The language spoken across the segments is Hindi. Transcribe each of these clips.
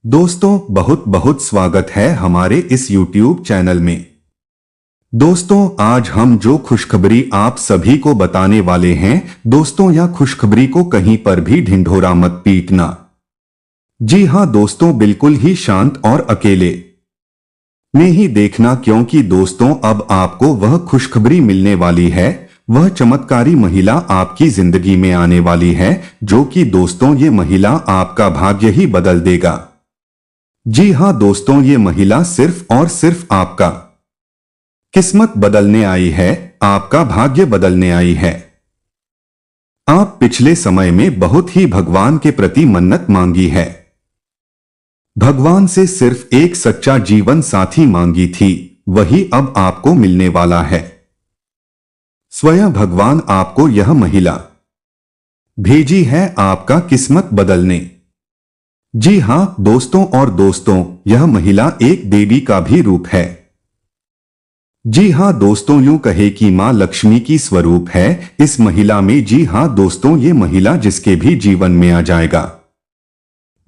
दोस्तों बहुत बहुत स्वागत है हमारे इस YouTube चैनल में। दोस्तों आज हम जो खुशखबरी आप सभी को बताने वाले हैं दोस्तों, यह खुशखबरी को कहीं पर भी ढिंढोरा मत पीटना। जी हां दोस्तों, बिल्कुल ही शांत और अकेले में ही देखना, क्योंकि दोस्तों अब आपको वह खुशखबरी मिलने वाली है, वह चमत्कारी महिला आपकी जिंदगी में आने वाली है, जो कि दोस्तों ये महिला आपका भाग्य ही बदल देगा। जी हां दोस्तों, ये महिला सिर्फ और सिर्फ आपका किस्मत बदलने आई है, आपका भाग्य बदलने आई है। आप पिछले समय में बहुत ही भगवान के प्रति मन्नत मांगी है, भगवान से सिर्फ एक सच्चा जीवन साथी मांगी थी, वही अब आपको मिलने वाला है। स्वयं भगवान आपको यह महिला भेजी है आपका किस्मत बदलने। जी हां दोस्तों, और दोस्तों यह महिला एक देवी का भी रूप है। जी हां दोस्तों, यूं कहे कि मां लक्ष्मी की स्वरूप है इस महिला में। जी हां दोस्तों, ये महिला जिसके भी जीवन में आ जाएगा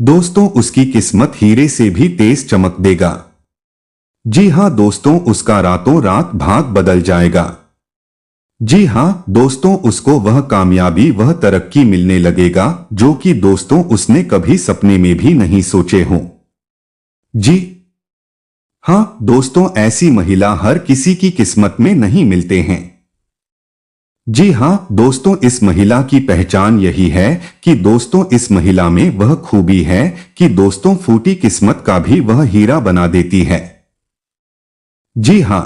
दोस्तों, उसकी किस्मत हीरे से भी तेज चमक देगा। जी हां दोस्तों, उसका रातों रात भाग बदल जाएगा। जी हां दोस्तों, उसको वह कामयाबी, वह तरक्की मिलने लगेगा जो कि दोस्तों उसने कभी सपने में भी नहीं सोचे हों। जी हां दोस्तों, ऐसी महिला हर किसी की किस्मत में नहीं मिलते हैं। जी हां दोस्तों, इस महिला की पहचान यही है कि दोस्तों इस महिला में वह खूबी है कि दोस्तों फूटी किस्मत का भी वह हीरा बना देती है। जी हां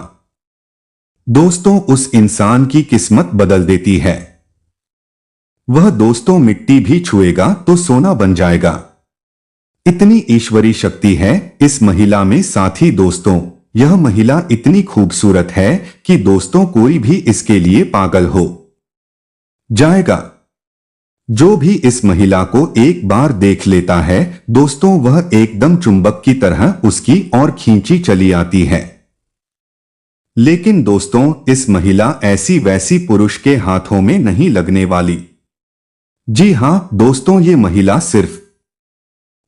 दोस्तों, उस इंसान की किस्मत बदल देती है। वह दोस्तों मिट्टी भी छुएगा तो सोना बन जाएगा, इतनी ईश्वरी शक्ति है इस महिला में। साथी दोस्तों, यह महिला इतनी खूबसूरत है कि दोस्तों कोई भी इसके लिए पागल हो जाएगा। जो भी इस महिला को एक बार देख लेता है दोस्तों, वह एकदम चुंबक की तरह उसकी ओर खींची चली आती है। लेकिन दोस्तों इस महिला ऐसी वैसी पुरुष के हाथों में नहीं लगने वाली। जी हां दोस्तों, ये महिला सिर्फ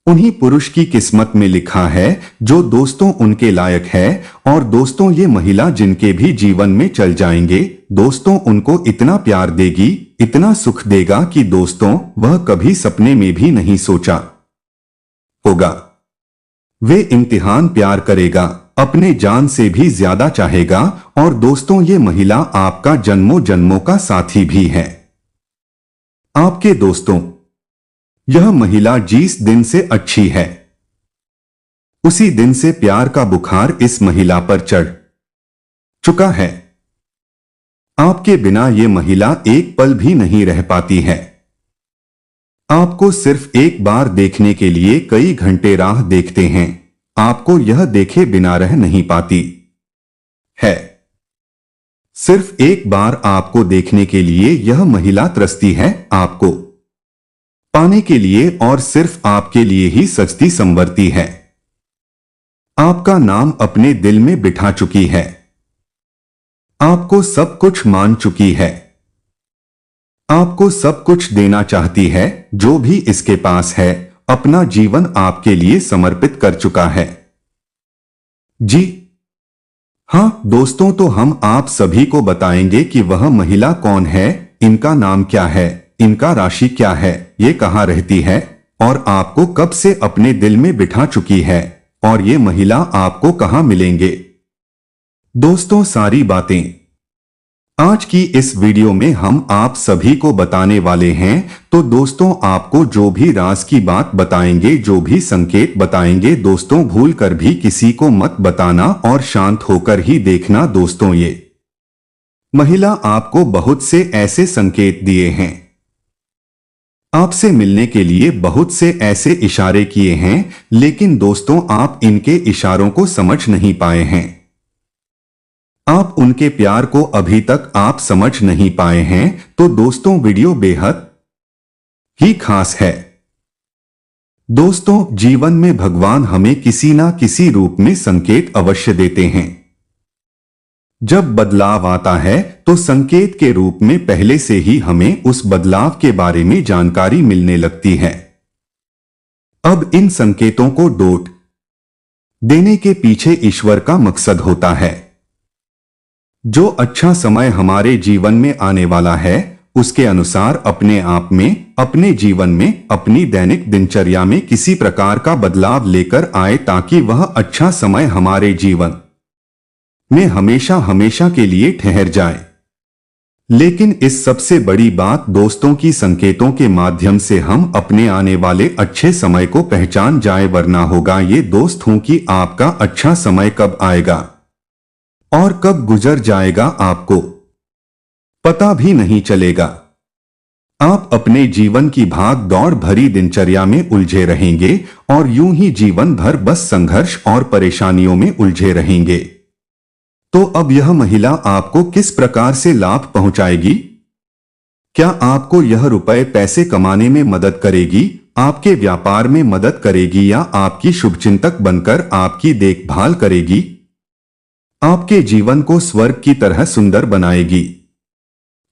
उन्हीं पुरुष की किस्मत में लिखा है जो दोस्तों उनके लायक है। और दोस्तों ये महिला जिनके भी जीवन में चल जाएंगे दोस्तों, उनको इतना प्यार देगी, इतना सुख देगा कि दोस्तों वह कभी सपने में भी नहीं सोचा होगा। वे इम्तिहान प्यार करेगा, अपने जान से भी ज्यादा चाहेगा। और दोस्तों ये महिला आपका जन्मों जन्मों का साथी भी है आपके। दोस्तों यह महिला जिस दिन से अच्छी है उसी दिन से प्यार का बुखार इस महिला पर चढ़ चुका है। आपके बिना ये महिला एक पल भी नहीं रह पाती है। आपको सिर्फ एक बार देखने के लिए कई घंटे राह देखते हैं, आपको यह देखे बिना रह नहीं पाती है। सिर्फ एक बार आपको देखने के लिए यह महिला तरसती है, आपको पाने के लिए, और सिर्फ आपके लिए ही सजती संवरती है। आपका नाम अपने दिल में बिठा चुकी है, आपको सब कुछ मान चुकी है, आपको सब कुछ देना चाहती है। जो भी इसके पास है अपना जीवन आपके लिए समर्पित कर चुका है। जी हां दोस्तों, तो हम आप सभी को बताएंगे कि वह महिला कौन है, इनका नाम क्या है, इनका राशि क्या है, ये कहां रहती है और आपको कब से अपने दिल में बिठा चुकी है, और ये महिला आपको कहां मिलेंगे। दोस्तों सारी बातें आज की इस वीडियो में हम आप सभी को बताने वाले हैं। तो दोस्तों आपको जो भी राज की बात बताएंगे, जो भी संकेत बताएंगे दोस्तों, भूल कर भी किसी को मत बताना और शांत होकर ही देखना। दोस्तों ये महिला आपको बहुत से ऐसे संकेत दिए हैं, आपसे मिलने के लिए बहुत से ऐसे इशारे किए हैं, लेकिन दोस्तों आप इनके इशारों को समझ नहीं पाए हैं। आप उनके प्यार को अभी तक आप समझ नहीं पाए हैं। तो दोस्तों वीडियो बेहद ही खास है। दोस्तों जीवन में भगवान हमें किसी ना किसी रूप में संकेत अवश्य देते हैं। जब बदलाव आता है तो संकेत के रूप में पहले से ही हमें उस बदलाव के बारे में जानकारी मिलने लगती है। अब इन संकेतों को डोट देने के पीछे ईश्वर का मकसद होता है। जो अच्छा समय हमारे जीवन में आने वाला है, उसके अनुसार अपने आप में, अपने जीवन में, अपनी दैनिक दिनचर्या में किसी प्रकार का बदलाव लेकर आए, ताकि वह अच्छा समय हमारे जीवन में हमेशा हमेशा के लिए ठहर जाए। लेकिन इस सबसे बड़ी बात दोस्तों की संकेतों के माध्यम से हम अपने आने वाले अच्छे समय को पहचान जाए, वरना होगा ये दोस्त हूं कि आपका अच्छा समय कब आएगा और कब गुजर जाएगा आपको पता भी नहीं चलेगा। आप अपने जीवन की भाग दौड़ भरी दिनचर्या में उलझे रहेंगे और यूं ही जीवन भर बस संघर्ष और परेशानियों में उलझे रहेंगे। तो अब यह महिला आपको किस प्रकार से लाभ पहुंचाएगी? क्या आपको यह रुपए पैसे कमाने में मदद करेगी, आपके व्यापार में मदद करेगी, या आपकी शुभचिंतक बनकर आपकी देखभाल करेगी, आपके जीवन को स्वर्ग की तरह सुंदर बनाएगी?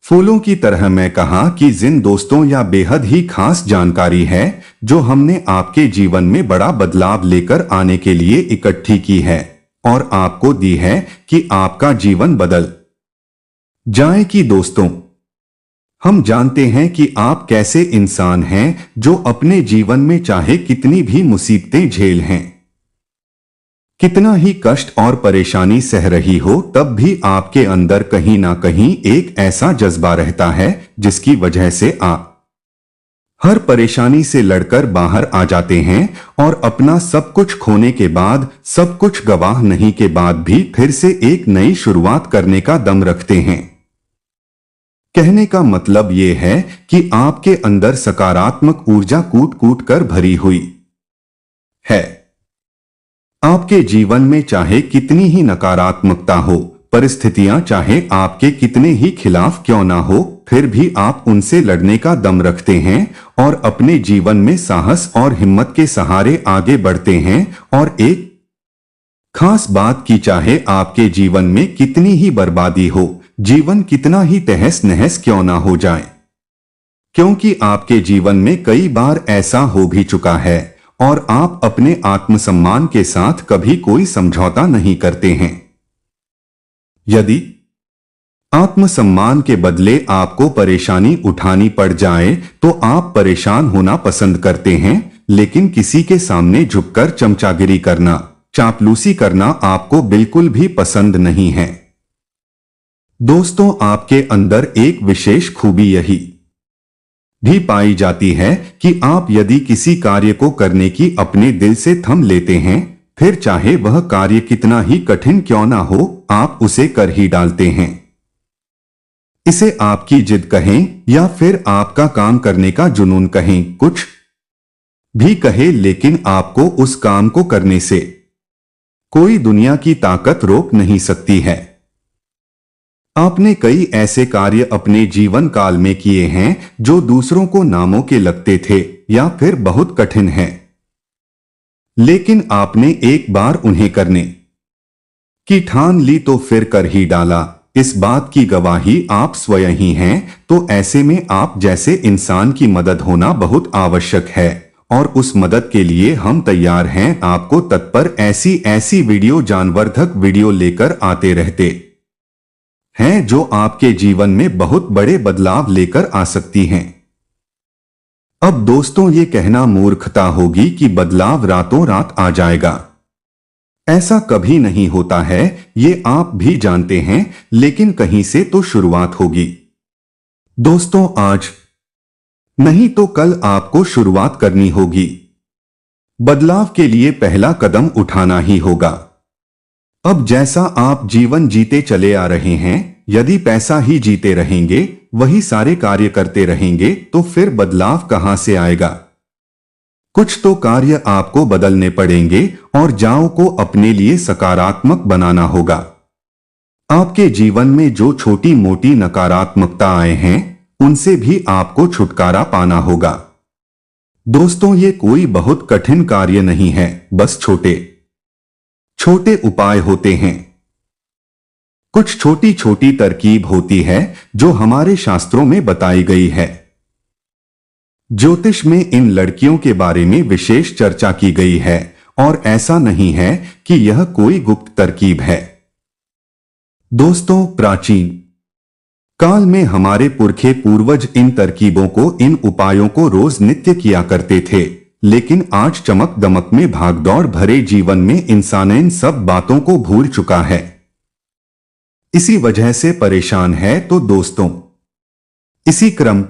फूलों की तरह मैं कहा कि जिन दोस्तों या बेहद ही खास जानकारी है जो हमने आपके जीवन में बड़ा बदलाव लेकर आने के लिए इकट्ठी की है और आपको दी है कि आपका जीवन बदल जाए। कि दोस्तों, हम जानते हैं कि आप कैसे इंसान हैं जो अपने जीवन में चाहे कितनी भी मुसीबतें झेल हैं, कितना ही कष्ट और परेशानी सह रही हो, तब भी आपके अंदर कहीं ना कहीं एक ऐसा जज्बा रहता है जिसकी वजह से आप हर परेशानी से लड़कर बाहर आ जाते हैं और अपना सब कुछ खोने के बाद, सब कुछ गवाह नहीं के बाद भी फिर से एक नई शुरुआत करने का दम रखते हैं। कहने का मतलब यह है कि आपके अंदर सकारात्मक ऊर्जा कूट कूट कर भरी हुई है। आपके जीवन में चाहे कितनी ही नकारात्मकता हो, परिस्थितियां चाहे आपके कितने ही खिलाफ क्यों ना हो, फिर भी आप उनसे लड़ने का दम रखते हैं और अपने जीवन में साहस और हिम्मत के सहारे आगे बढ़ते हैं। और एक खास बात की चाहे आपके जीवन में कितनी ही बर्बादी हो, जीवन कितना ही तहस नहस क्यों ना हो जाए, क्योंकि आपके जीवन में कई बार ऐसा हो भी चुका है और आप अपने आत्मसम्मान के साथ कभी कोई समझौता नहीं करते हैं। यदि आत्मसम्मान के बदले आपको परेशानी उठानी पड़ जाए तो आप परेशान होना पसंद करते हैं, लेकिन किसी के सामने झुककर चमचागिरी करना, चापलूसी करना आपको बिल्कुल भी पसंद नहीं है। दोस्तों, आपके अंदर एक विशेष खूबी यही भी पाई जाती है कि आप यदि किसी कार्य को करने की अपने दिल से थम लेते हैं, फिर चाहे वह कार्य कितना ही कठिन क्यों ना हो, आप उसे कर ही डालते हैं। इसे आपकी जिद कहें या फिर आपका काम करने का जुनून कहें, कुछ भी कहे, लेकिन आपको उस काम को करने से कोई दुनिया की ताकत रोक नहीं सकती है। आपने कई ऐसे कार्य अपने जीवन काल में किए हैं जो दूसरों को नामों के लगते थे या फिर बहुत कठिन हैं, लेकिन आपने एक बार उन्हें करने की ठान ली तो फिर कर ही डाला। इस बात की गवाही आप स्वयं ही हैं। तो ऐसे में आप जैसे इंसान की मदद होना बहुत आवश्यक है और उस मदद के लिए हम तैयार हैं। आपको तत्पर ऐसी ऐसी वीडियो, जानवर्धक वीडियो लेकर आते रहते हैं जो आपके जीवन में बहुत बड़े बदलाव लेकर आ सकती हैं। अब दोस्तों, ये कहना मूर्खता होगी कि बदलाव रातों रात आ जाएगा। ऐसा कभी नहीं होता है, ये आप भी जानते हैं, लेकिन कहीं से तो शुरुआत होगी। दोस्तों, आज नहीं तो कल आपको शुरुआत करनी होगी। बदलाव के लिए पहला कदम उठाना ही होगा। अब जैसा आप जीवन जीते चले आ रहे हैं, यदि पैसा ही जीते रहेंगे, वही सारे कार्य करते रहेंगे, तो फिर बदलाव कहां से आएगा? कुछ तो कार्य आपको बदलने पड़ेंगे और जाओ को अपने लिए सकारात्मक बनाना होगा। आपके जीवन में जो छोटी मोटी नकारात्मकता आए हैं, उनसे भी आपको छुटकारा पाना होगा। दोस्तों, ये कोई बहुत कठिन कार्य नहीं है, बस छोटे छोटे उपाय होते हैं। कुछ छोटी छोटी तरकीब होती है जो हमारे शास्त्रों में बताई गई है। ज्योतिष में इन लड़कियों के बारे में विशेष चर्चा की गई है और ऐसा नहीं है कि यह कोई गुप्त तरकीब है। दोस्तों, प्राचीन काल में हमारे पुरखे पूर्वज इन तरकीबों को, इन उपायों को रोज नित्य किया करते थे, लेकिन आज चमक दमक में भागदौड़ भरे जीवन में इंसान इन सब बातों को भूल चुका है। इसी वजह से परेशान है। तो दोस्तों, इसी क्रम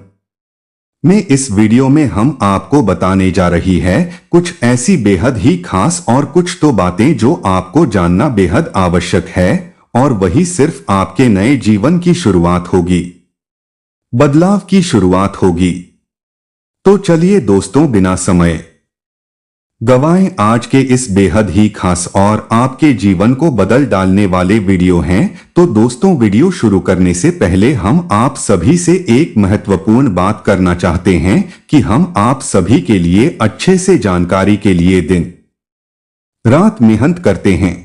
में इस वीडियो में हम आपको बताने जा रही है कुछ ऐसी बेहद ही खास और कुछ तो बातें जो आपको जानना बेहद आवश्यक है, और वही सिर्फ आपके नए जीवन की शुरुआत होगी, बदलाव की शुरुआत होगी। तो चलिए दोस्तों, बिना समय गवाएं आज के इस बेहद ही खास और आपके जीवन को बदल डालने वाले वीडियो हैं। तो दोस्तों, वीडियो शुरू करने से पहले हम आप सभी से एक महत्वपूर्ण बात करना चाहते हैं कि हम आप सभी के लिए अच्छे से जानकारी के लिए दिन रात मेहनत करते हैं।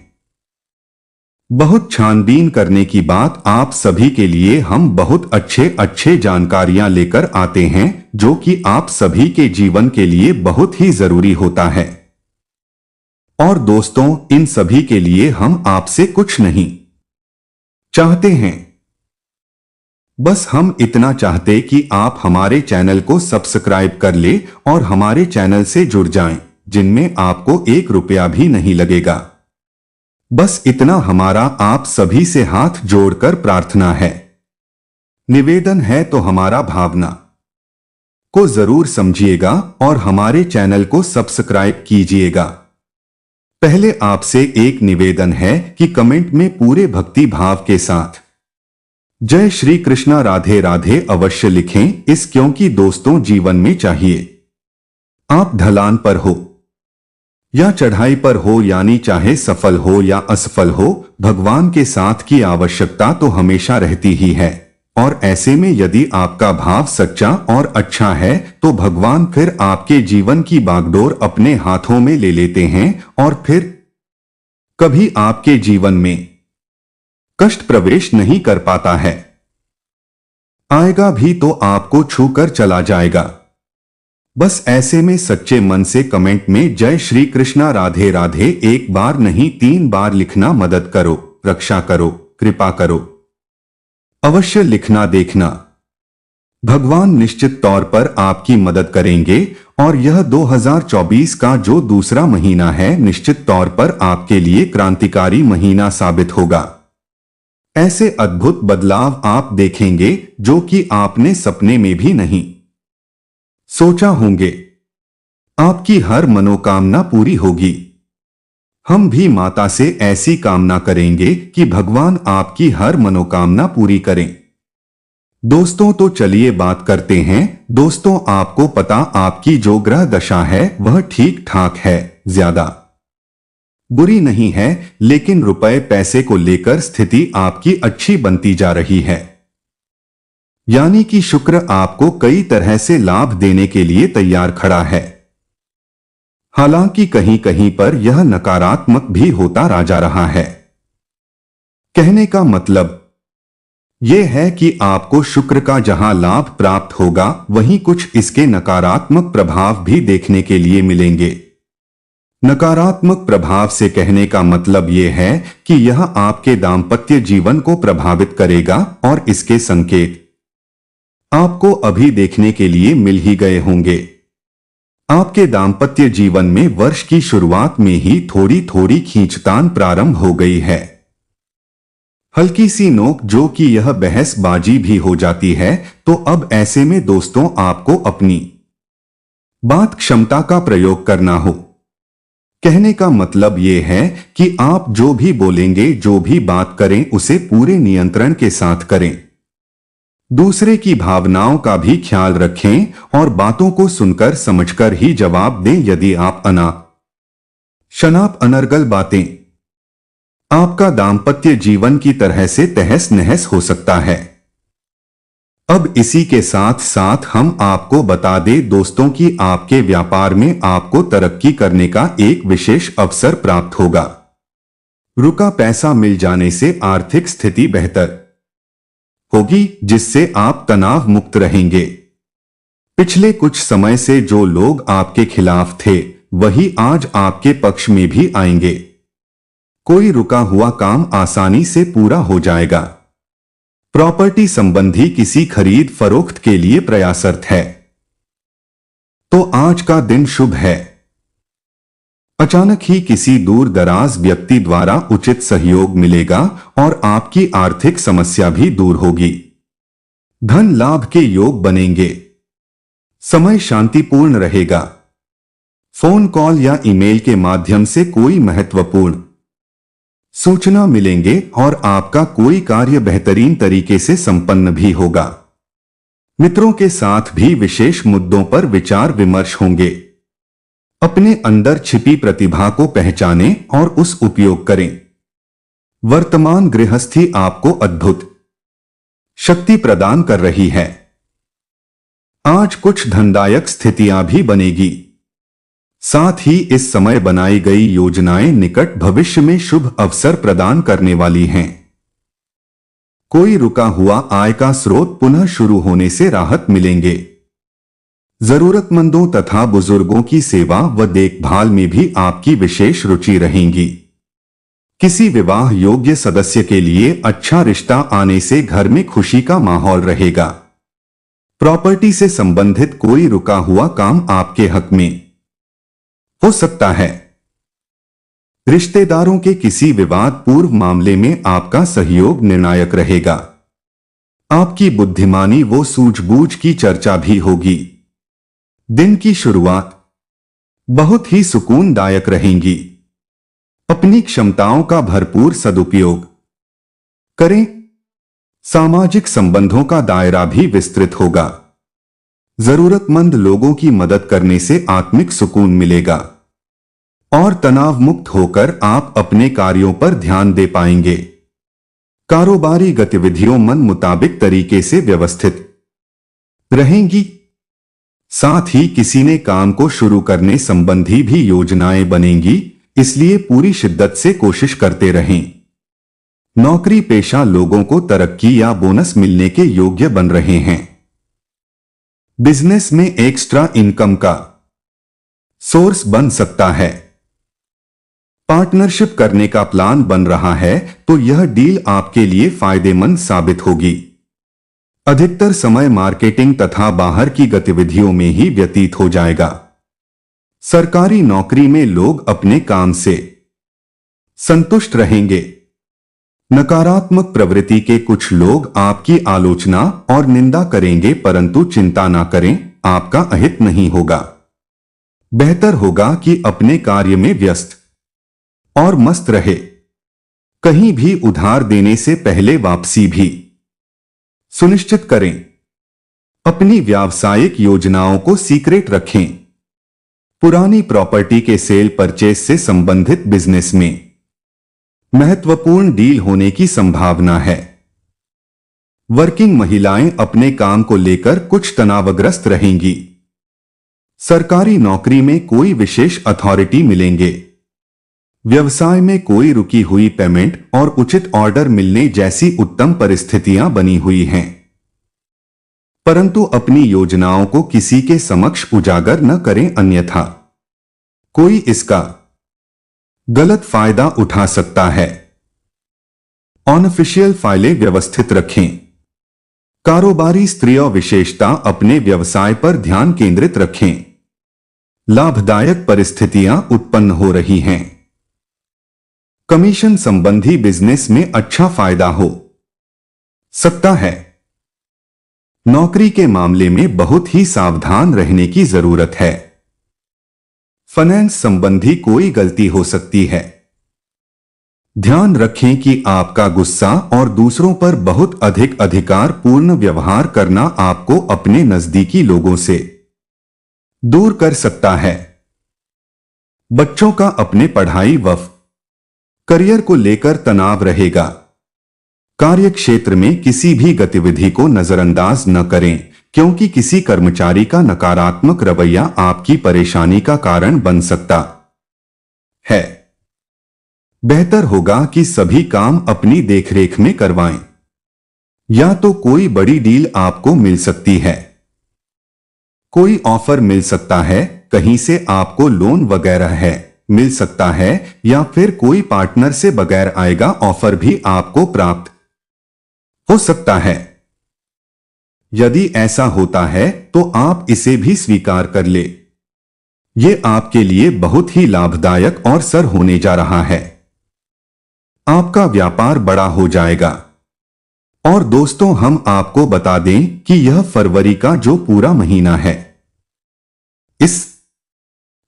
बहुत छानबीन करने की बात, आप सभी के लिए हम बहुत अच्छे जानकारियां लेकर आते हैं जो कि आप सभी के जीवन के लिए बहुत ही जरूरी होता है। और दोस्तों, इन सभी के लिए हम आपसे कुछ नहीं चाहते हैं, बस हम इतना चाहते कि आप हमारे चैनल को सब्सक्राइब कर ले और हमारे चैनल से जुड़ जाएं, जिनमें आपको 1 रुपया भी नहीं लगेगा। बस इतना हमारा आप सभी से हाथ जोड़कर प्रार्थना है, निवेदन है। तो हमारा भावना को जरूर समझिएगा और हमारे चैनल को सब्सक्राइब कीजिएगा। पहले आपसे एक निवेदन है कि कमेंट में पूरे भक्ति भाव के साथ जय श्री कृष्णा राधे राधे अवश्य लिखें। इस क्योंकि दोस्तों, जीवन में चाहिए आप ढलान पर हो या चढ़ाई पर हो, यानी चाहे सफल हो या असफल हो, भगवान के साथ की आवश्यकता तो हमेशा रहती ही है। और ऐसे में यदि आपका भाव सच्चा और अच्छा है तो भगवान फिर आपके जीवन की बागडोर अपने हाथों में ले लेते हैं और फिर कभी आपके जीवन में कष्ट प्रवेश नहीं कर पाता है। आएगा भी तो आपको छूकर चला जाएगा। बस ऐसे में सच्चे मन से कमेंट में जय श्री कृष्णा राधे राधे 1 बार नहीं 3 बार लिखना मदद करो, रक्षा करो, कृपा करो। अवश्य लिखना देखना, भगवान निश्चित तौर पर आपकी मदद करेंगे। और यह 2024 का जो दूसरा महीना है, निश्चित तौर पर आपके लिए क्रांतिकारी महीना साबित होगा। ऐसे अद्भुत बदलाव आप देखेंगे जो कि आपने सपने में भी नहीं सोचा होंगे। आपकी हर मनोकामना पूरी होगी। हम भी माता से ऐसी कामना करेंगे कि भगवान आपकी हर मनोकामना पूरी करें। दोस्तों, तो चलिए बात करते हैं। दोस्तों, आपको पता, आपकी जो ग्रह दशा है वह ठीक ठाक है, ज्यादा बुरी नहीं है, लेकिन रुपए पैसे को लेकर स्थिति आपकी अच्छी बनती जा रही है। यानी कि शुक्र आपको कई तरह से लाभ देने के लिए तैयार खड़ा है। हालांकि कहीं कहीं पर यह नकारात्मक भी होता जा रहा है। कहने का मतलब यह है कि आपको शुक्र का जहां लाभ प्राप्त होगा, वहीं कुछ इसके नकारात्मक प्रभाव भी देखने के लिए मिलेंगे। नकारात्मक प्रभाव से कहने का मतलब यह है कि यह आपके दाम्पत्य जीवन को प्रभावित करेगा, और इसके संकेत आपको अभी देखने के लिए मिल ही गए होंगे। आपके दाम्पत्य जीवन में वर्ष की शुरुआत में ही थोड़ी थोड़ी खींचतान प्रारंभ हो गई है। हल्की सी नोक, जो कि यह बहसबाजी भी हो जाती है। तो अब ऐसे में दोस्तों, आपको अपनी बात क्षमता का प्रयोग करना हो। कहने का मतलब यह है कि आप जो भी बोलेंगे, जो भी बात करें, उसे पूरे नियंत्रण के साथ करें। दूसरे की भावनाओं का भी ख्याल रखें और बातों को सुनकर समझकर ही जवाब दें। यदि आप शनाप अनर्गल बातें, आपका दाम्पत्य जीवन की तरह से तहस नहस हो सकता है। अब इसी के साथ साथ हम आपको बता दें दोस्तों कि आपके व्यापार में आपको तरक्की करने का एक विशेष अवसर प्राप्त होगा। रुका पैसा मिल जाने से आर्थिक स्थिति बेहतर होगी, जिससे आप तनाव मुक्त रहेंगे। पिछले कुछ समय से जो लोग आपके खिलाफ थे वही आज आपके पक्ष में भी आएंगे। कोई रुका हुआ काम आसानी से पूरा हो जाएगा। प्रॉपर्टी संबंधी किसी खरीद फरोख्त के लिए प्रयासरत है तो आज का दिन शुभ है। अचानक ही किसी दूर दराज व्यक्ति द्वारा उचित सहयोग मिलेगा और आपकी आर्थिक समस्या भी दूर होगी। धन लाभ के योग बनेंगे। समय शांतिपूर्ण रहेगा। फोन कॉल या ईमेल के माध्यम से कोई महत्वपूर्ण सूचना मिलेंगे और आपका कोई कार्य बेहतरीन तरीके से संपन्न भी होगा। मित्रों के साथ भी विशेष मुद्दों पर विचार विमर्श होंगे। अपने अंदर छिपी प्रतिभा को पहचानें और उस उपयोग करें। वर्तमान गृहस्थी आपको अद्भुत शक्ति प्रदान कर रही है। आज कुछ धनदायक स्थितियां भी बनेगी। साथ ही इस समय बनाई गई योजनाएं निकट भविष्य में शुभ अवसर प्रदान करने वाली हैं। कोई रुका हुआ आय का स्रोत पुनः शुरू होने से राहत मिलेंगे। जरूरतमंदों तथा बुजुर्गों की सेवा व देखभाल में भी आपकी विशेष रुचि रहेगी। किसी विवाह योग्य सदस्य के लिए अच्छा रिश्ता आने से घर में खुशी का माहौल रहेगा। प्रॉपर्टी से संबंधित कोई रुका हुआ काम आपके हक में हो सकता है। रिश्तेदारों के किसी विवाद पूर्व मामले में आपका सहयोग निर्णायक रहेगा। आपकी बुद्धिमानी व सूझबूझ की चर्चा भी होगी। दिन की शुरुआत बहुत ही सुकूनदायक रहेंगी। अपनी क्षमताओं का भरपूर सदुपयोग करें। सामाजिक संबंधों का दायरा भी विस्तृत होगा। जरूरतमंद लोगों की मदद करने से आत्मिक सुकून मिलेगा और तनाव मुक्त होकर आप अपने कार्यों पर ध्यान दे पाएंगे। कारोबारी गतिविधियों मन मुताबिक तरीके से व्यवस्थित रहेंगी। साथ ही किसी ने काम को शुरू करने संबंधी भी योजनाएं बनेंगी, इसलिए पूरी शिद्दत से कोशिश करते रहें। नौकरी पेशा लोगों को तरक्की या बोनस मिलने के योग्य बन रहे हैं। बिजनेस में एक्स्ट्रा इनकम का सोर्स बन सकता है। पार्टनरशिप करने का प्लान बन रहा है तो यह डील आपके लिए फायदेमंद साबित होगी। अधिकतर समय मार्केटिंग तथा बाहर की गतिविधियों में ही व्यतीत हो जाएगा। सरकारी नौकरी में लोग अपने काम से संतुष्ट रहेंगे। नकारात्मक प्रवृत्ति के कुछ लोग आपकी आलोचना और निंदा करेंगे, परंतु चिंता ना करें, आपका अहित नहीं होगा। बेहतर होगा कि अपने कार्य में व्यस्त और मस्त रहे। कहीं भी उधार देने से पहले वापसी भी सुनिश्चित करें। अपनी व्यावसायिक योजनाओं को सीक्रेट रखें। पुरानी प्रॉपर्टी के सेल परचेज से संबंधित बिजनेस में महत्वपूर्ण डील होने की संभावना है। वर्किंग महिलाएं अपने काम को लेकर कुछ तनावग्रस्त रहेंगी। सरकारी नौकरी में कोई विशेष अथॉरिटी मिलेंगे। व्यवसाय में कोई रुकी हुई पेमेंट और उचित ऑर्डर मिलने जैसी उत्तम परिस्थितियां बनी हुई हैं। परंतु अपनी योजनाओं को किसी के समक्ष उजागर न करें, अन्यथा कोई इसका गलत फायदा उठा सकता है। ऑनऑफिशियल फाइलें व्यवस्थित रखें। कारोबारी स्त्रियों विशेषता अपने व्यवसाय पर ध्यान केंद्रित रखें। लाभदायक परिस्थितियां उत्पन्न हो रही हैं। कमीशन संबंधी बिजनेस में अच्छा फायदा हो सकता है। नौकरी के मामले में बहुत ही सावधान रहने की जरूरत है। फाइनेंस संबंधी कोई गलती हो सकती है। ध्यान रखें कि आपका गुस्सा और दूसरों पर बहुत अधिक अधिकार पूर्ण व्यवहार करना आपको अपने नजदीकी लोगों से दूर कर सकता है। बच्चों का अपने पढ़ाई व करियर को लेकर तनाव रहेगा। कार्य क्षेत्र में किसी भी गतिविधि को नजरअंदाज न करें, क्योंकि किसी कर्मचारी का नकारात्मक रवैया आपकी परेशानी का कारण बन सकता है। बेहतर होगा कि सभी काम अपनी देखरेख में करवाएं, या तो कोई बड़ी डील आपको मिल सकती है। कोई ऑफर मिल सकता है, कहीं से आपको लोन वगैरह है मिल सकता है, या फिर कोई पार्टनर से बगैर आएगा ऑफर भी आपको प्राप्त हो सकता है। यदि ऐसा होता है तो आप इसे भी स्वीकार कर ले। ये आपके लिए बहुत ही लाभदायक और सर होने जा रहा है। आपका व्यापार बड़ा हो जाएगा। और दोस्तों, हम आपको बता दें कि यह फरवरी का जो पूरा महीना है, इस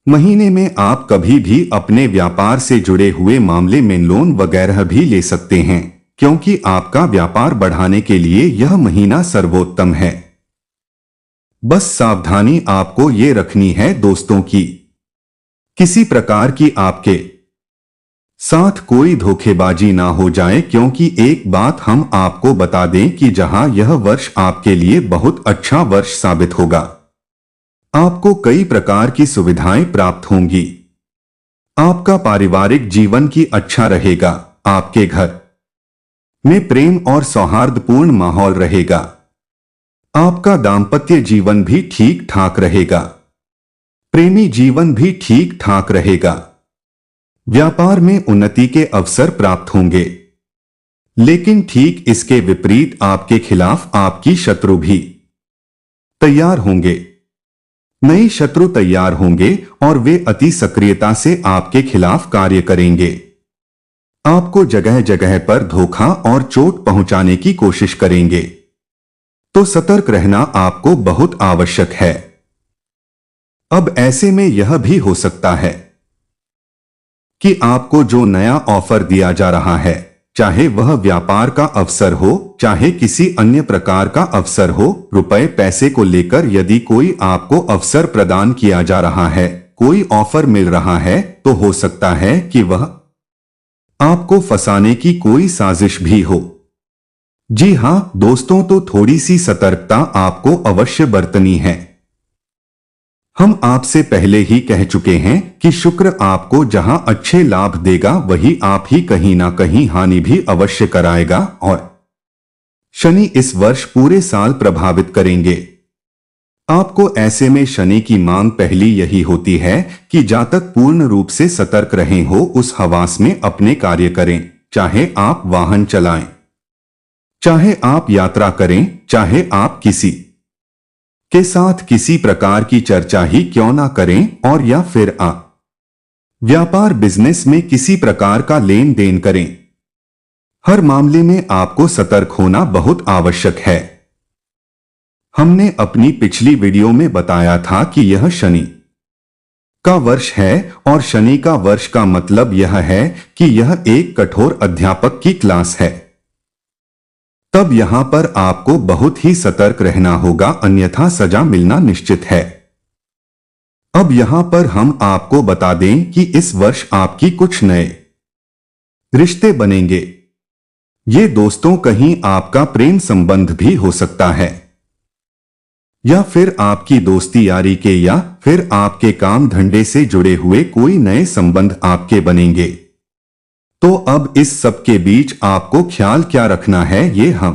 महीने में आप कभी भी अपने व्यापार से जुड़े हुए मामले में लोन वगैरह भी ले सकते हैं, क्योंकि आपका व्यापार बढ़ाने के लिए यह महीना सर्वोत्तम है। बस सावधानी आपको ये रखनी है दोस्तों की किसी प्रकार की आपके साथ कोई धोखेबाजी ना हो जाए, क्योंकि एक बात हम आपको बता दें कि जहां यह वर्ष आपके लिए बहुत अच्छा वर्ष साबित होगा, आपको कई प्रकार की सुविधाएं प्राप्त होंगी। आपका पारिवारिक जीवन की अच्छा रहेगा, आपके घर में प्रेम और सौहार्दपूर्ण माहौल रहेगा, आपका दाम्पत्य जीवन भी ठीक ठाक रहेगा, प्रेमी जीवन भी ठीक ठाक रहेगा, व्यापार में उन्नति के अवसर प्राप्त होंगे। लेकिन ठीक इसके विपरीत आपके खिलाफ आपकी शत्रु भी तैयार होंगे। नए शत्रु तैयार होंगे और वे अति सक्रियता से आपके खिलाफ कार्य करेंगे। आपको जगह जगह पर धोखा और चोट पहुंचाने की कोशिश करेंगे। तो सतर्क रहना आपको बहुत आवश्यक है। अब ऐसे में यह भी हो सकता है कि आपको जो नया ऑफर दिया जा रहा है, चाहे वह व्यापार का अवसर हो, चाहे किसी अन्य प्रकार का अवसर हो, रुपए पैसे को लेकर यदि कोई आपको अवसर प्रदान किया जा रहा है, कोई ऑफर मिल रहा है, तो हो सकता है कि वह आपको फंसाने की कोई साजिश भी हो। जी हां दोस्तों, तो थोड़ी सी सतर्कता आपको अवश्य बरतनी है। हम आपसे पहले ही कह चुके हैं कि शुक्र आपको जहां अच्छे लाभ देगा वही आप ही कहीं ना कहीं हानि भी अवश्य कराएगा, और शनि इस वर्ष पूरे साल प्रभावित करेंगे आपको। ऐसे में शनि की मांग पहली यही होती है कि जातक पूर्ण रूप से सतर्क रहें, हो उस हवास में अपने कार्य करें, चाहे आप वाहन चलाएं, चाहे आप यात्रा करें, चाहे आप किसी के साथ किसी प्रकार की चर्चा ही क्यों ना करें, और या फिर आप व्यापार बिजनेस में किसी प्रकार का लेन देन करें। हर मामले में आपको सतर्क होना बहुत आवश्यक है। हमने अपनी पिछली वीडियो में बताया था कि यह शनि का वर्ष है, और शनि का वर्ष का मतलब यह है कि यह एक कठोर अध्यापक की क्लास है। तब यहां पर आपको बहुत ही सतर्क रहना होगा, अन्यथा सजा मिलना निश्चित है। अब यहां पर हम आपको बता दें कि इस वर्ष आपकी कुछ नए रिश्ते बनेंगे। ये दोस्तों कहीं आपका प्रेम संबंध भी हो सकता है, या फिर आपकी दोस्ती यारी के, या फिर आपके काम धंधे से जुड़े हुए कोई नए संबंध आपके बनेंगे। तो अब इस सब के बीच आपको ख्याल क्या रखना है, ये हम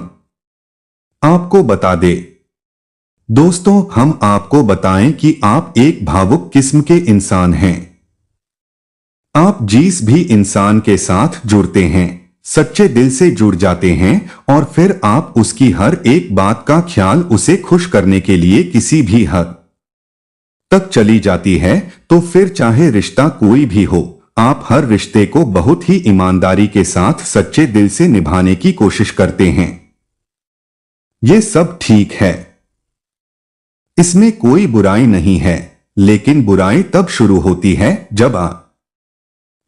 आपको बता दे। दोस्तों, हम आपको बताएं कि आप एक भावुक किस्म के इंसान हैं। आप जिस भी इंसान के साथ जुड़ते हैं, सच्चे दिल से जुड़ जाते हैं, और फिर आप उसकी हर एक बात का ख्याल उसे खुश करने के लिए किसी भी हद तक चली जाती है। तो फिर चाहे रिश्ता कोई भी हो, आप हर रिश्ते को बहुत ही ईमानदारी के साथ सच्चे दिल से निभाने की कोशिश करते हैं। ये सब ठीक है, इसमें कोई बुराई नहीं है, लेकिन बुराई तब शुरू होती है जब आप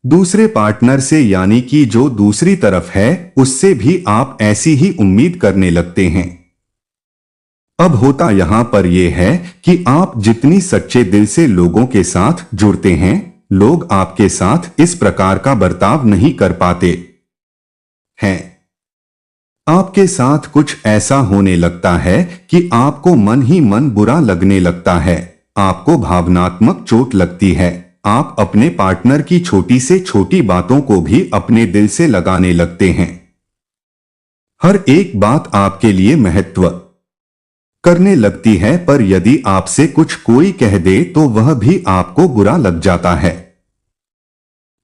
दूसरे पार्टनर से, यानी कि जो दूसरी तरफ है, उससे भी आप ऐसी ही उम्मीद करने लगते हैं। अब होता यहां पर यह है कि आप जितनी सच्चे दिल से लोगों के साथ जुड़ते हैं, लोग आपके साथ इस प्रकार का बर्ताव नहीं कर पाते हैं। आपके साथ कुछ ऐसा होने लगता है कि आपको मन ही मन बुरा लगने लगता है, आपको भावनात्मक चोट लगती है। आप अपने पार्टनर की छोटी से छोटी बातों को भी अपने दिल से लगाने लगते हैं। हर एक बात आपके लिए महत्व करने लगती है, पर यदि आपसे कुछ कोई कह दे तो वह भी आपको बुरा लग जाता है।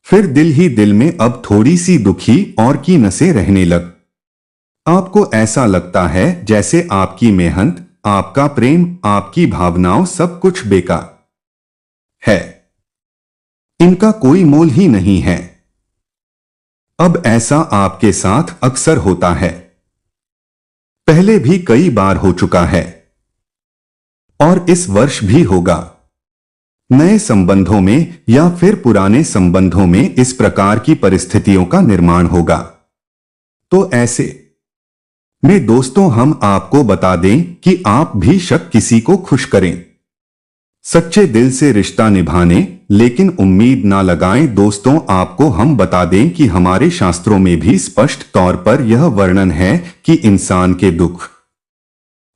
फिर दिल ही दिल में अब थोड़ी सी दुखी और की नसें रहने लग। आपको ऐसा लगता है जैसे आपकी मेहनत, आपका प्रेम, आपकी भावनाओं सब कुछ बेकार है, इनका कोई मोल ही नहीं है। अब ऐसा आपके साथ अक्सर होता है, पहले भी कई बार हो चुका है और इस वर्ष भी होगा। नए संबंधों में या फिर पुराने संबंधों में इस प्रकार की परिस्थितियों का निर्माण होगा। तो ऐसे में दोस्तों हम आपको बता दें कि आप भी शक किसी को खुश करें, सच्चे दिल से रिश्ता निभाने, लेकिन उम्मीद ना लगाएं। दोस्तों आपको हम बता दें कि हमारे शास्त्रों में भी स्पष्ट तौर पर यह वर्णन है कि इंसान के दुख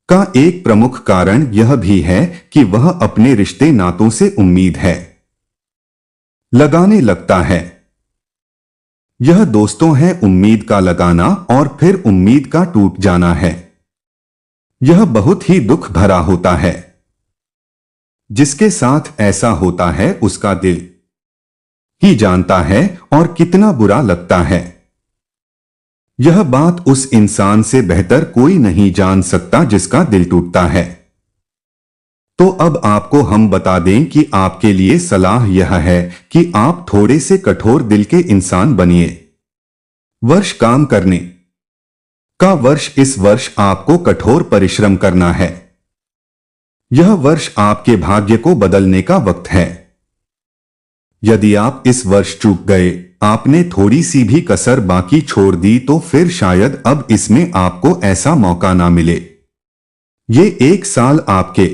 का एक प्रमुख कारण यह भी है कि वह अपने रिश्ते नातों से उम्मीद है लगाने लगता है। यह दोस्तों है उम्मीद का लगाना और फिर उम्मीद का टूट जाना है। यह बहुत ही दुख भरा होता है। जिसके साथ ऐसा होता है उसका दिल ही जानता है और कितना बुरा लगता है। यह बात उस इंसान से बेहतर कोई नहीं जान सकता जिसका दिल टूटता है। तो अब आपको हम बता दें कि आपके लिए सलाह यह है कि आप थोड़े से कठोर दिल के इंसान बनिए। वर्ष काम करने का वर्ष, इस वर्ष आपको कठोर परिश्रम करना है। यह वर्ष आपके भाग्य को बदलने का वक्त है। यदि आप इस वर्ष चूक गए, आपने थोड़ी सी भी कसर बाकी छोड़ दी, तो फिर शायद अब इसमें आपको ऐसा मौका ना मिले। ये एक साल आपके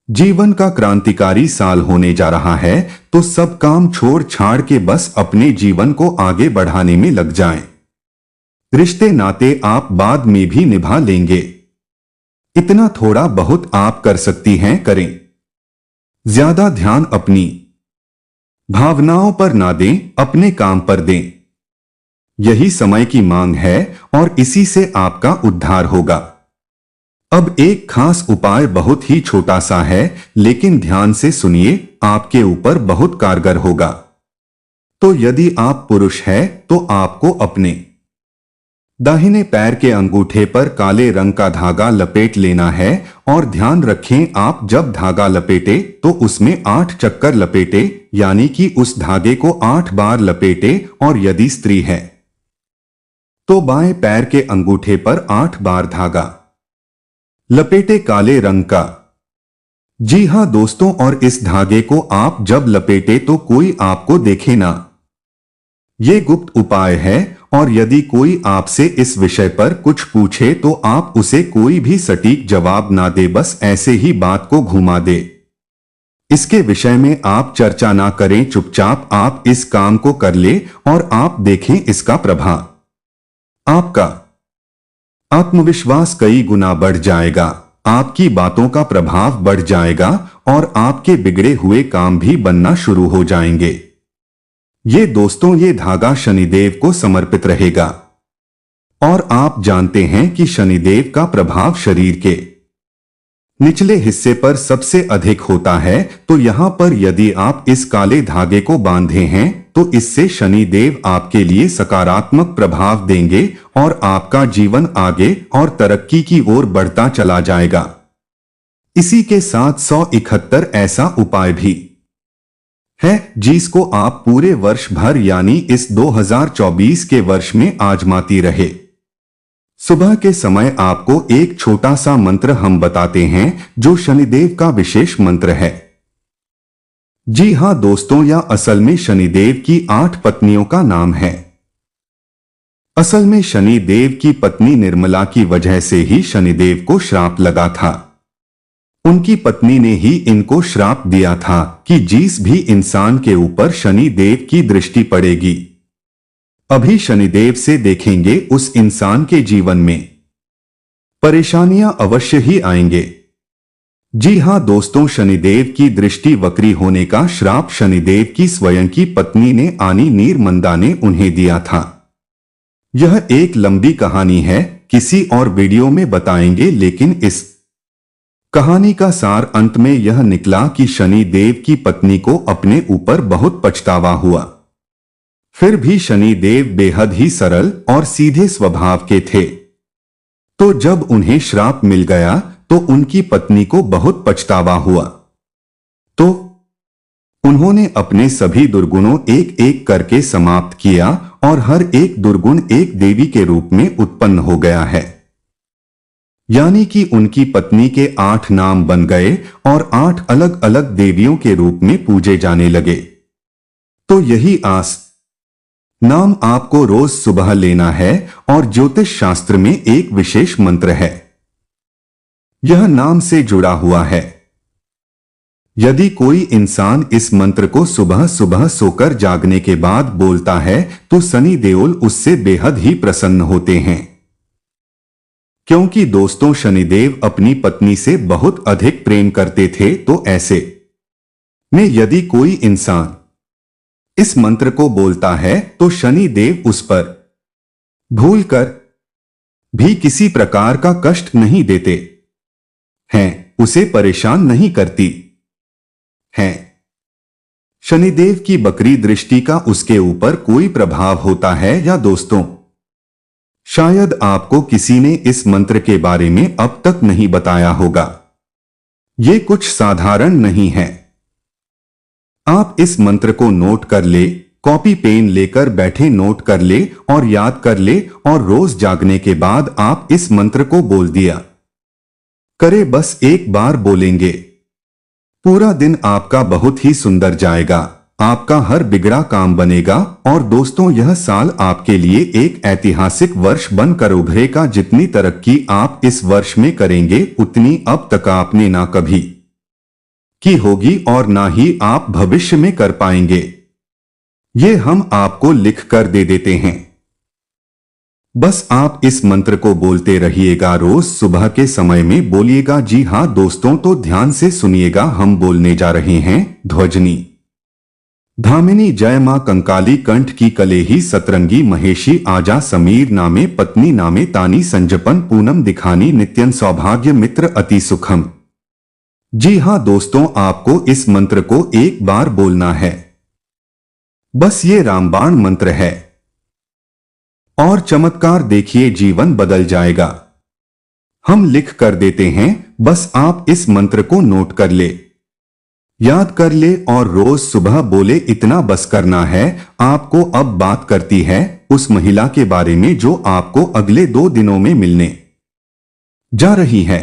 जीवन का क्रांतिकारी साल होने जा रहा है, तो सब काम छोड़ छाड़ के बस अपने जीवन को आगे बढ़ाने में लग जाएं। रिश्ते नाते आप बाद में भी निभा लेंगे। इतना थोड़ा बहुत आप कर सकती हैं, करें। ज्यादा ध्यान अपनी भावनाओं पर ना दें, अपने काम पर दें। यही समय की मांग है और इसी से आपका उद्धार होगा। अब एक खास उपाय बहुत ही छोटा सा है, लेकिन ध्यान से सुनिए, आपके ऊपर बहुत कारगर होगा। तो यदि आप पुरुष हैं तो आपको अपने दाहिने पैर के अंगूठे पर काले रंग का धागा लपेट लेना है और ध्यान रखें, आप जब धागा लपेटे तो उसमें 8 चक्कर लपेटे, यानी कि उस धागे को 8 बार लपेटे। और यदि स्त्री है तो बाएं पैर के अंगूठे पर 8 बार धागा लपेटे काले रंग का। जी हां दोस्तों, और इस धागे को आप जब लपेटे तो कोई आपको देखे ना। ये गुप्त उपाय है और यदि कोई आपसे इस विषय पर कुछ पूछे तो आप उसे कोई भी सटीक जवाब ना दे, बस ऐसे ही बात को घुमा दे। इसके विषय में आप चर्चा ना करें, चुपचाप आप इस काम को कर ले और आप देखें इसका प्रभाव। आपका आत्मविश्वास कई गुना बढ़ जाएगा, आपकी बातों का प्रभाव बढ़ जाएगा और आपके बिगड़े हुए काम भी बनना शुरू हो जाएंगे। ये दोस्तों, ये धागा शनिदेव को समर्पित रहेगा और आप जानते हैं कि शनिदेव का प्रभाव शरीर के निचले हिस्से पर सबसे अधिक होता है। तो यहां पर यदि आप इस काले धागे को बांधे हैं तो इससे शनिदेव आपके लिए सकारात्मक प्रभाव देंगे और आपका जीवन आगे और तरक्की की ओर बढ़ता चला जाएगा। इसी के साथ 171 ऐसा उपाय भी है जिसको आप पूरे वर्ष भर यानी इस 2024 के वर्ष में आजमाती रहे। सुबह के समय आपको एक छोटा सा मंत्र हम बताते हैं जो शनिदेव का विशेष मंत्र है। जी हां दोस्तों, यह असल में शनिदेव की 8 पत्नियों का नाम है। असल में शनिदेव की पत्नी निर्मला की वजह से ही शनिदेव को श्राप लगा था। उनकी पत्नी ने ही इनको श्राप दिया था कि जिस भी इंसान के ऊपर शनिदेव की दृष्टि पड़ेगी, अभी शनिदेव से देखेंगे उस इंसान के जीवन में परेशानियां अवश्य ही आएंगे। जी हां दोस्तों, शनिदेव की दृष्टि वक्री होने का श्राप शनिदेव की स्वयं की पत्नी ने यानी नीरमंदा ने उन्हें दिया था। यह एक लंबी कहानी है, किसी और वीडियो में बताएंगे, लेकिन इस कहानी का सार अंत में यह निकला कि शनि देव की पत्नी को अपने ऊपर बहुत पछतावा हुआ। फिर भी शनि देव बेहद ही सरल और सीधे स्वभाव के थे, तो जब उन्हें श्राप मिल गया तो उनकी पत्नी को बहुत पछतावा हुआ। तो उन्होंने अपने सभी दुर्गुणों एक एक करके समाप्त किया और हर एक दुर्गुण एक देवी के रूप में उत्पन्न हो गया है। यानी कि उनकी पत्नी के 8 नाम बन गए और 8 अलग अलग देवियों के रूप में पूजे जाने लगे। तो यही आस नाम आपको रोज सुबह लेना है और ज्योतिष शास्त्र में एक विशेष मंत्र है, यह नाम से जुड़ा हुआ है। यदि कोई इंसान इस मंत्र को सुबह सुबह सोकर जागने के बाद बोलता है तो शनि देओल उससे बेहद ही प्रसन्न होते हैं। क्योंकि दोस्तों शनिदेव अपनी पत्नी से बहुत अधिक प्रेम करते थे, तो ऐसे में यदि कोई इंसान इस मंत्र को बोलता है तो शनि देव उस पर भूलकर भी किसी प्रकार का कष्ट नहीं देते हैं, उसे परेशान नहीं करती हैं। शनिदेव की बकरी दृष्टि का उसके ऊपर कोई प्रभाव होता है या दोस्तों, शायद आपको किसी ने इस मंत्र के बारे में अब तक नहीं बताया होगा। ये कुछ साधारण नहीं है। आप इस मंत्र को नोट कर ले, कॉपी पेन लेकर बैठे नोट कर ले और याद कर ले और रोज जागने के बाद आप इस मंत्र को बोल दिया करे, बस एक बार बोलेंगे, पूरा दिन आपका बहुत ही सुंदर जाएगा, आपका हर बिगड़ा काम बनेगा। और दोस्तों यह साल आपके लिए एक ऐतिहासिक वर्ष बनकर उभरेगा। जितनी तरक्की आप इस वर्ष में करेंगे उतनी अब तक आपने ना कभी की होगी और ना ही आप भविष्य में कर पाएंगे। ये हम आपको लिख कर दे देते हैं। बस आप इस मंत्र को बोलते रहिएगा, रोज सुबह के समय में बोलिएगा। जी हां दोस्तों, तो ध्यान से सुनिएगा, हम बोलने जा रहे हैं ध्वजनी धामिनी जय मां कंकाली कंठ की कलेही सतरंगी महेशी आजा समीर नामे पत्नी नामे तानी संजपन पूनम दिखानी नित्यन सौभाग्य मित्र अति सुखम। जी हां दोस्तों, आपको इस मंत्र को एक बार बोलना है। बस ये रामबाण मंत्र है और चमत्कार देखिए, जीवन बदल जाएगा। हम लिख कर देते हैं, बस आप इस मंत्र को नोट कर ले, याद कर ले और रोज सुबह बोले। इतना बस करना है। आपको अब बात करती है उस महिला के बारे में जो आपको अगले 2 दिनों में मिलने जा रही है।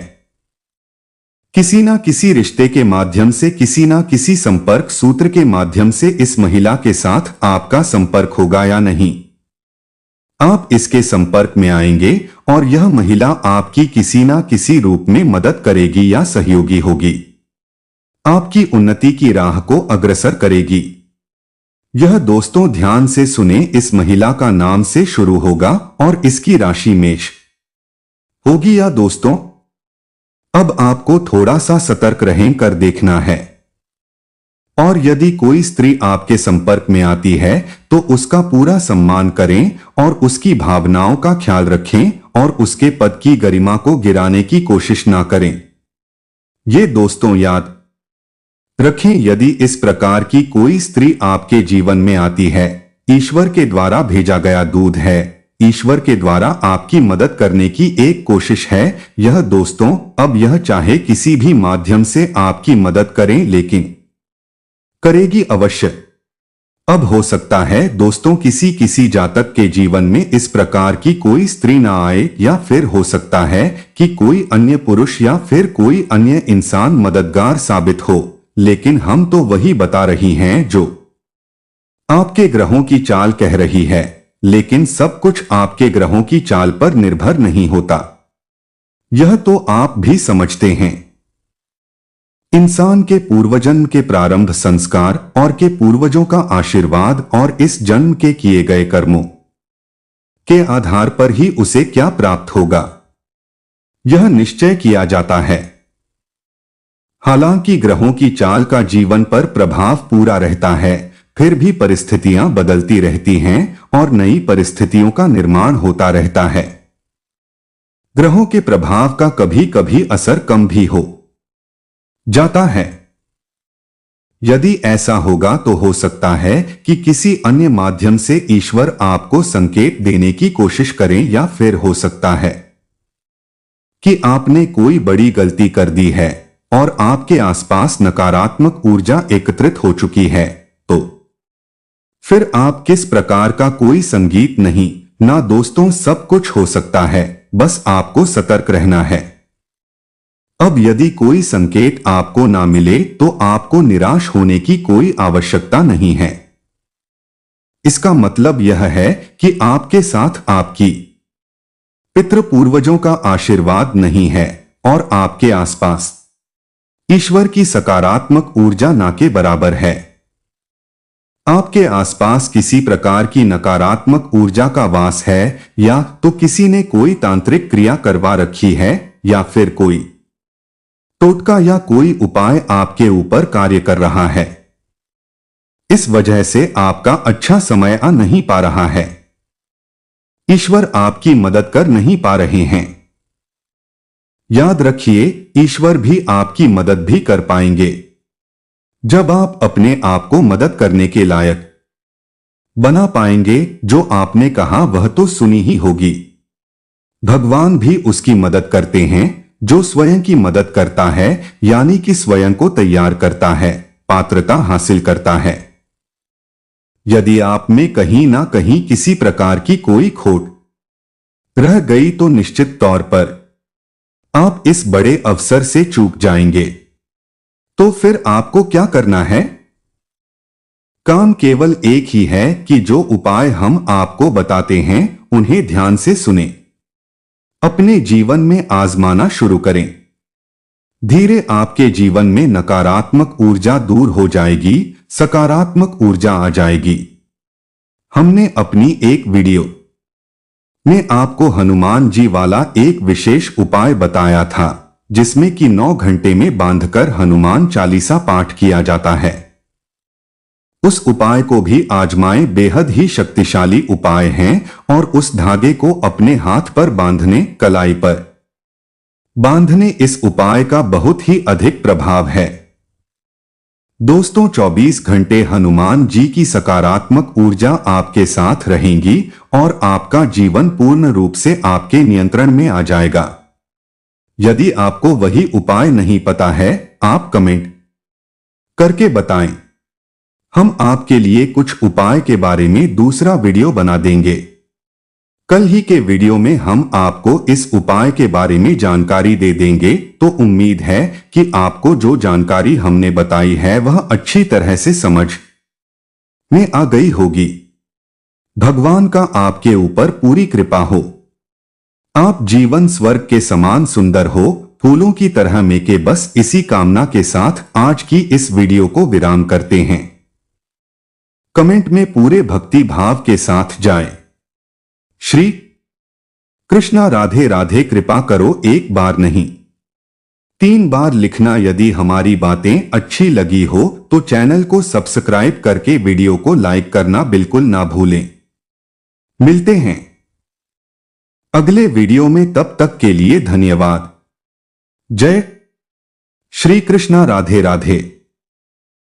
किसी ना किसी रिश्ते के माध्यम से, किसी ना किसी संपर्क सूत्र के माध्यम से इस महिला के साथ आपका संपर्क होगा या नहीं, आप इसके संपर्क में आएंगे और यह महिला आपकी किसी ना किसी रूप में मदद करेगी या सहयोगी होगी, आपकी उन्नति की राह को अग्रसर करेगी। यह दोस्तों ध्यान से सुने, इस महिला का नाम से शुरू होगा और इसकी राशि मेष होगी। या दोस्तों अब आपको थोड़ा सा सतर्क रहें कर देखना है। और यदि कोई स्त्री आपके संपर्क में आती है तो उसका पूरा सम्मान करें और उसकी भावनाओं का ख्याल रखें और उसके पद की गरिमा को गिराने की कोशिश ना करें। ये दोस्तों याद रखें, यदि इस प्रकार की कोई स्त्री आपके जीवन में आती है, ईश्वर के द्वारा भेजा गया दूध है, ईश्वर के द्वारा आपकी मदद करने की एक कोशिश है। यह दोस्तों अब यह चाहे किसी भी माध्यम से आपकी मदद करें, लेकिन करेगी अवश्य। अब हो सकता है दोस्तों किसी किसी जातक के जीवन में इस प्रकार की कोई स्त्री ना आए, या फिर हो सकता है कि कोई अन्य पुरुष या फिर कोई अन्य इंसान मददगार साबित हो, लेकिन हम तो वही बता रही हैं जो आपके ग्रहों की चाल कह रही है। लेकिन सब कुछ आपके ग्रहों की चाल पर निर्भर नहीं होता, यह तो आप भी समझते हैं। इंसान के पूर्वजन्म के प्रारंभ संस्कार और के पूर्वजों का आशीर्वाद और इस जन्म के किए गए कर्मों के आधार पर ही उसे क्या प्राप्त होगा, यह निश्चय किया जाता है। हालांकि ग्रहों की चाल का जीवन पर प्रभाव पूरा रहता है, फिर भी परिस्थितियां बदलती रहती हैं और नई परिस्थितियों का निर्माण होता रहता है। ग्रहों के प्रभाव का कभी कभी असर कम भी हो जाता है। यदि ऐसा होगा तो हो सकता है कि किसी अन्य माध्यम से ईश्वर आपको संकेत देने की कोशिश करें, या फिर हो सकता है कि आपने कोई बड़ी गलती कर दी है और आपके आसपास नकारात्मक ऊर्जा एकत्रित हो चुकी है। तो फिर आप किस प्रकार का कोई संगीत नहीं ना दोस्तों, सब कुछ हो सकता है, बस आपको सतर्क रहना है। अब यदि कोई संकेत आपको ना मिले तो आपको निराश होने की कोई आवश्यकता नहीं है। इसका मतलब यह है कि आपके साथ आपकी पितृपूर्वजों का आशीर्वाद नहीं है और आपके आसपास ईश्वर की सकारात्मक ऊर्जा ना के बराबर है। आपके आसपास किसी प्रकार की नकारात्मक ऊर्जा का वास है, या तो किसी ने कोई तांत्रिक क्रिया करवा रखी है, या फिर कोई टोटका या कोई उपाय आपके ऊपर कार्य कर रहा है। इस वजह से आपका अच्छा समय आ नहीं पा रहा है। ईश्वर आपकी मदद कर नहीं पा रहे हैं। याद रखिए, ईश्वर भी आपकी मदद भी कर पाएंगे जब आप अपने आप को मदद करने के लायक बना पाएंगे। जो आपने कहा वह तो सुनी ही होगी। भगवान भी उसकी मदद करते हैं जो स्वयं की मदद करता है, यानी कि स्वयं को तैयार करता है, पात्रता हासिल करता है। यदि आप में कहीं ना कहीं किसी प्रकार की कोई खोट रह गई तो निश्चित तौर पर आप इस बड़े अवसर से चूक जाएंगे। तो फिर आपको क्या करना है? काम केवल एक ही है कि जो उपाय हम आपको बताते हैं उन्हें ध्यान से सुनें, अपने जीवन में आजमाना शुरू करें। धीरे आपके जीवन में नकारात्मक ऊर्जा दूर हो जाएगी, सकारात्मक ऊर्जा आ जाएगी। हमने अपनी एक वीडियो में आपको हनुमान जी वाला एक विशेष उपाय बताया था, जिसमें कि 9 घंटे में बांधकर हनुमान चालीसा पाठ किया जाता है। उस उपाय को भी आजमाएं, बेहद ही शक्तिशाली उपाय हैं और उस धागे को अपने हाथ पर बांधने, कलाई पर बांधने, इस उपाय का बहुत ही अधिक प्रभाव है। दोस्तों, 24 घंटे हनुमान जी की सकारात्मक ऊर्जा आपके साथ रहेंगी और आपका जीवन पूर्ण रूप से आपके नियंत्रण में आ जाएगा। यदि आपको वही उपाय नहीं पता है, आप कमेंट करके बताएं। हम आपके लिए कुछ उपाय के बारे में दूसरा वीडियो बना देंगे। कल ही के वीडियो में हम आपको इस उपाय के बारे में जानकारी दे देंगे, तो उम्मीद है कि आपको जो जानकारी हमने बताई है वह अच्छी तरह से समझ में आ गई होगी। भगवान का आपके ऊपर पूरी कृपा हो। आप जीवन स्वर्ग के समान सुंदर हो, फूलों की तरह महके, बस इसी कामना के साथ आज की इस वीडियो को विराम करते हैं। कमेंट में पूरे भक्ति भाव के साथ जाएं। श्री कृष्णा राधे राधे। कृपा करो, एक बार नहीं 3 बार लिखना। यदि हमारी बातें अच्छी लगी हो तो चैनल को सब्सक्राइब करके वीडियो को लाइक करना बिल्कुल ना भूलें। मिलते हैं अगले वीडियो में, तब तक के लिए धन्यवाद। जय श्री कृष्णा, राधे राधे।